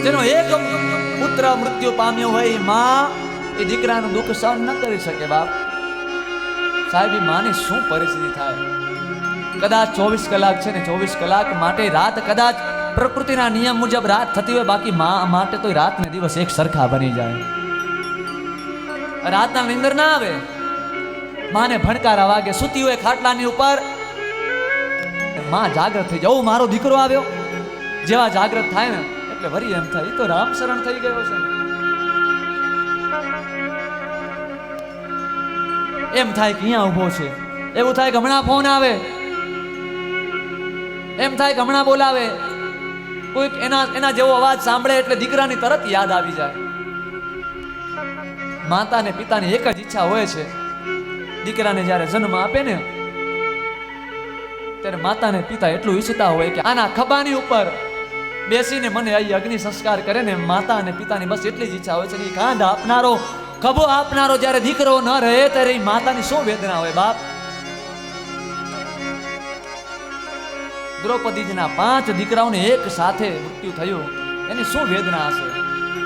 જેનો એક પુત્ર મૃત્યુ પામ્યો હોય, માં એ દીકરાનું દુઃખ સહન ન કરી શકે. બાપ સાહેબ, એ માની શું પરિસ્થિતિ થાય? કદાચ 24 કલાક છે ને, 24 કલાક માટે રાત કદાચ પ્રકૃતિના નિયમ મુજબ રાત થતી હોય, બાકી માં માટે તો રાત ને દિવસ એક સરખા બની જાય. રાતના નિંદર ના આવે, માને ભણકારા વાગે, સૂતી હોય ખાટલાની ઉપર, માં જાગૃત થઈ જાય, મારો દીકરો આવ્યો. જેવા જાગૃત થાય ને એટલે વરી એમ થાય, એ તો રામ શરણ થઈ ગયો છે. એમ થાય કે અહીંયા ઊભો છે, એવું થાય કે હમણાં ફોન આવે, એમ થાય કે હમણાં બોલાવે, કોઈક એના જેવો અવાજ સાંભળે એટલે દીકરાની તરત યાદ આવી જાય. માતા ને પિતાની એક જ ઈચ્છા હોય છે, દીકરાને જ્યારે જન્મ આપે ને ત્યારે માતા ને પિતા એટલું ઈચ્છતા હોય કે આના ખભાની ઉપર બેસીને મને અહીં અગ્નિ સંસ્કાર કરે ને. માતા અને પિતાની બસ એટલી જ ઈચ્છા હોય છે. એ કાંધ આપનારો, ખભો આપનારો જ્યારે દીકરો ન રહે ત્યારે એ માતાની શું વેદના હોય બાપ. દ્રૌપદીજીના 5 દીકરાઓને એક સાથે મૃત્યુ થયું, એની શું વેદના હશે?